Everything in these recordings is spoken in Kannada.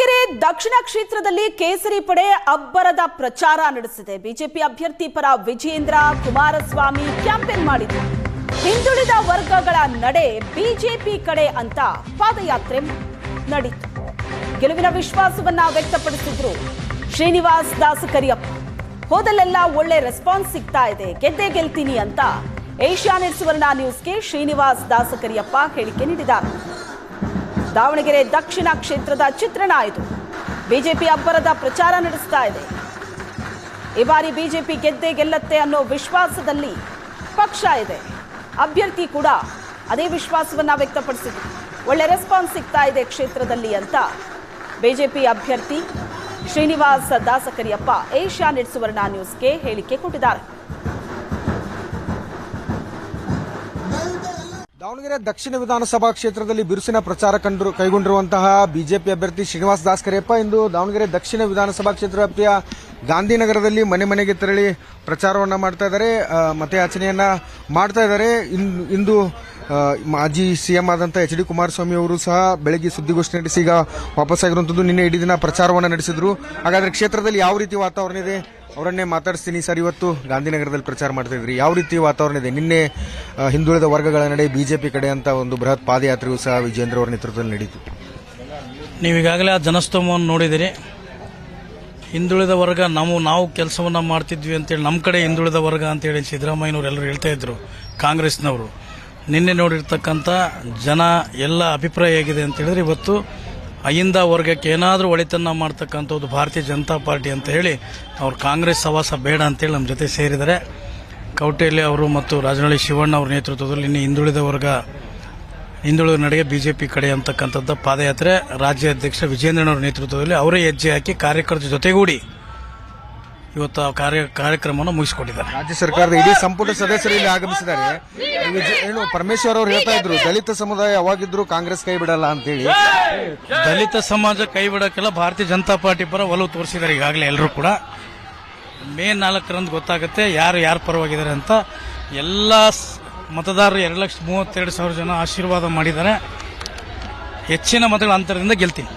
ದಾವಣಗೆರೆ ದಕ್ಷಿಣ ಕ್ಷೇತ್ರದಲ್ಲಿ ಕೇಸರಿ ಪಡೆ ಅಬ್ಬರದ ಪ್ರಚಾರ ನಡೆಸಿದೆ. ಬಿಜೆಪಿ ಅಭ್ಯರ್ಥಿ ಪರ ವಿಜೇಂದ್ರ ಕುಮಾರಸ್ವಾಮಿ ಕ್ಯಾಂಪೇನ್ ಮಾಡಿದರು. ಹಿಂದುಳಿದ ವರ್ಗಗಳ ನಡೆ ಬಿಜೆಪಿ ಕಡೆ ಅಂತ ಪಾದಯಾತ್ರೆ ನಡೆಯಿತು. ಗೆಲುವಿನ ವಿಶ್ವಾಸವನ್ನ ವ್ಯಕ್ತಪಡಿಸಿದ್ರು ಶ್ರೀನಿವಾಸ್ ದಾಸಕರಿಯಪ್ಪ. ಹೋದಲ್ಲೆಲ್ಲ ಒಳ್ಳೆ ರೆಸ್ಪಾನ್ಸ್ ಸಿಗ್ತಾ ಇದೆ, ಗೆದ್ದೇ ಗೆಲ್ತೀನಿ ಅಂತ ಏಷ್ಯಾನೆಟ್ ಸುವರ್ಣ ನ್ಯೂಸ್ಗೆ ಶ್ರೀನಿವಾಸ್ ದಾಸಕರಿಯಪ್ಪ ಹೇಳಿಕೆ ನೀಡಿದ್ದಾರೆ. ದಾವಣಗೆರೆ ದಕ್ಷಿಣ ಕ್ಷೇತ್ರದ ಚಿತ್ರಣ ಇದು. ಬಿಜೆಪಿ ಅಬ್ಬರದ ಪ್ರಚಾರ ನಡೆಸ್ತಾ ಇದೆ. ಈ ಬಾರಿ ಬಿಜೆಪಿ ಗೆದ್ದೇ ಗೆಲ್ಲತ್ತೆ ಅನ್ನೋ ವಿಶ್ವಾಸದಲ್ಲಿ ಪಕ್ಷ ಇದೆ. ಅಭ್ಯರ್ಥಿ ಕೂಡ ಅದೇ ವಿಶ್ವಾಸವನ್ನ ವ್ಯಕ್ತಪಡಿಸಿದ್ರು. ಒಳ್ಳೆ ರೆಸ್ಪಾನ್ಸ್ ಸಿಗ್ತಾ ಇದೆ ಕ್ಷೇತ್ರದಲ್ಲಿ ಅಂತ ಬಿಜೆಪಿ ಅಭ್ಯರ್ಥಿ ಶ್ರೀನಿವಾಸ್ ದಾಸಕರಿಯಪ್ಪ ಏಷ್ಯಾನೆಟ್ ಸುವರ್ಣ ನ್ಯೂಸ್ಗೆ ಹೇಳಿಕೆ ಕೊಟ್ಟಿದ್ದಾರೆ. ದಾವಣಗೆರೆ ದಕ್ಷಿಣ ವಿಧಾನಸಭಾ ಕ್ಷೇತ್ರದಲ್ಲಿ ಬಿರುಸಿನ ಪ್ರಚಾರ ಕೈಗೊಂಡಿರುವಂತಹ ಬಿಜೆಪಿ ಅಭ್ಯರ್ಥಿ ಶ್ರೀನಿವಾಸ್ ದಾಸಕರಿಯಪ್ಪ ಇಂದು ದಾವಣಗೆರೆ ದಕ್ಷಿಣ ವಿಧಾನಸಭಾ ಕ್ಷೇತ್ರ ವ್ಯಾಪ್ತಿಯ ಗಾಂಧಿನಗರದಲ್ಲಿ ಮನೆ ಮನೆಗೆ ತೆರಳಿ ಪ್ರಚಾರವನ್ನ ಮಾಡ್ತಾ ಇದ್ದಾರೆ, ಮತಯಾಚನೆಯನ್ನ ಮಾಡ್ತಾ ಇದ್ದಾರೆ. ಇಂದು ಮಾಜಿ ಸಿಎಂ ಆದಂತಹ ಎಚ್ ಡಿ ಕುಮಾರಸ್ವಾಮಿ ಅವರು ಸಹ ಬೆಳಗ್ಗೆ ಸುದ್ದಿಗೋಷ್ಠಿ ನಡೆಸಿ ಈಗ ವಾಪಸ್ಸಾಗಿರುವಂತದ್ದು. ನಿನ್ನೆ ಇಡೀ ದಿನ ಪ್ರಚಾರವನ್ನ ನಡೆಸಿದ್ರು. ಹಾಗಾದ್ರೆ ಕ್ಷೇತ್ರದಲ್ಲಿ ಯಾವ ರೀತಿ ವಾತಾವರಣ ಇದೆ ಅವರನ್ನೇ ಮಾತಾಡಿಸ್ತೀನಿ. ಸರ್, ಇವತ್ತು ಗಾಂಧಿನಗರದಲ್ಲಿ ಪ್ರಚಾರ ಮಾಡ್ತಾ ಇದ್ರಿ, ಯಾವ ರೀತಿ ವಾತಾವರಣ ಇದೆ? ನಿನ್ನೆ ಹಿಂದುಳಿದ ವರ್ಗಗಳ ನಡೆ ಬಿಜೆಪಿ ಕಡೆ ಅಂತ ಒಂದು ಬೃಹತ್ ಪಾದಯಾತ್ರೆಯೂ ಸಹ ವಿಜೇಂದ್ರ ಅವರ ನೇತೃತ್ವದಲ್ಲಿ ನಡೀತು. ನೀವೀಗಾಗಲೇ ಆ ಜನಸ್ತೋಮವನ್ನು ನೋಡಿದಿರಿ. ಹಿಂದುಳಿದ ವರ್ಗ ನಾವು ಕೆಲಸವನ್ನ ಮಾಡ್ತಿದ್ವಿ ಅಂತೇಳಿ ನಮ್ಮ ಕಡೆ ಹಿಂದುಳಿದ ವರ್ಗ ಅಂತೇಳಿ ಸಿದ್ದರಾಮಯ್ಯನವರು ಎಲ್ಲರೂ ಹೇಳ್ತಾ ಇದ್ರು, ಕಾಂಗ್ರೆಸ್ನವರು. ನಿನ್ನೆ ನೋಡಿರ್ತಕ್ಕಂಥ ಜನ ಎಲ್ಲ ಅಭಿಪ್ರಾಯ ಹೇಗಿದೆ ಅಂತ ಹೇಳಿದ್ರೆ, ಇವತ್ತು ಅಹಿಂದ ವರ್ಗಕ್ಕೆ ಏನಾದರೂ ಒಳಿತನ್ನ ಮಾಡ್ತಕ್ಕಂಥದ್ದು ಭಾರತೀಯ ಜನತಾ ಪಾರ್ಟಿ ಅಂತ ಹೇಳಿ ಅವ್ರು ಕಾಂಗ್ರೆಸ್ ಸವಾಸ ಬೇಡ ಅಂತೇಳಿ ನಮ್ಮ ಜೊತೆ ಸೇರಿದ್ದಾರೆ. ಕೌಟೆಯಲ್ಲಿ ಅವರು ಮತ್ತು ರಾಜನಹಳ್ಳಿ ಶಿವಣ್ಣ ಅವರ ನೇತೃತ್ವದಲ್ಲಿ ನಿನ್ನೆ ಹಿಂದುಳಿದ ನಡೆಗೆ ಬಿಜೆಪಿ ಕಡೆ ಅಂತಕ್ಕಂಥದ್ದು ಪಾದಯಾತ್ರೆ ರಾಜ್ಯ ಅಧ್ಯಕ್ಷ ವಿಜೇಂದ್ರನವರ ನೇತೃತ್ವದಲ್ಲಿ ಅವರೇ ಹೆಜ್ಜೆ ಹಾಕಿ ಕಾರ್ಯಕರ್ತರ ಜೊತೆಗೂಡಿ ಇವತ್ತು ಕಾರ್ಯಕ್ರಮವನ್ನು ಮುಗಿಸಿಕೊಟ್ಟಿದ್ದಾರೆ. ರಾಜ್ಯ ಸರ್ಕಾರದ ಇಡೀ ಸಂಪುಟ ಸದಸ್ಯರು ಇಲ್ಲಿ ಆಗಮಿಸಿದ್ದಾರೆ. ಏನು ಪರಮೇಶ್ವರ್ ಅವರು ಹೇಳ್ತಾ ಇದ್ರು, ದಲಿತ ಸಮುದಾಯ ಯಾವಾಗಿದ್ರು ಕಾಂಗ್ರೆಸ್ ಕೈ ಬಿಡಲ್ಲ ಅಂತೇಳಿ. ದಲಿತ ಸಮಾಜ ಕೈ ಬಿಡಕ್ಕೆಲ್ಲ ಭಾರತೀಯ ಜನತಾ ಪಾರ್ಟಿ ಪರ ಒಲವು ತೋರಿಸಿದ್ದಾರೆ ಈಗಾಗಲೇ ಎಲ್ಲರೂ ಕೂಡ. ಮೇ 4ರಂದು ಗೊತ್ತಾಗುತ್ತೆ ಯಾರು ಪರವಾಗಿದ್ದಾರೆ ಅಂತ. ಎಲ್ಲ ಮತದಾರರು 2,32,000 ಜನ ಆಶೀರ್ವಾದ ಮಾಡಿದ್ದಾರೆ. ಹೆಚ್ಚಿನ ಮತಗಳ ಅಂತರದಿಂದ ಗೆಲ್ತೀನಿ.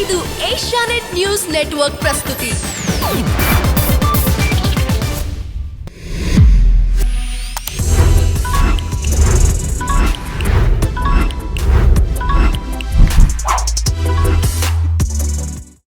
ಇದು ಏಷ್ಯಾನೆಟ್ ನ್ಯೂಸ್ ನೆಟ್ವರ್ಕ್ ಪ್ರಸ್ತುತಿ.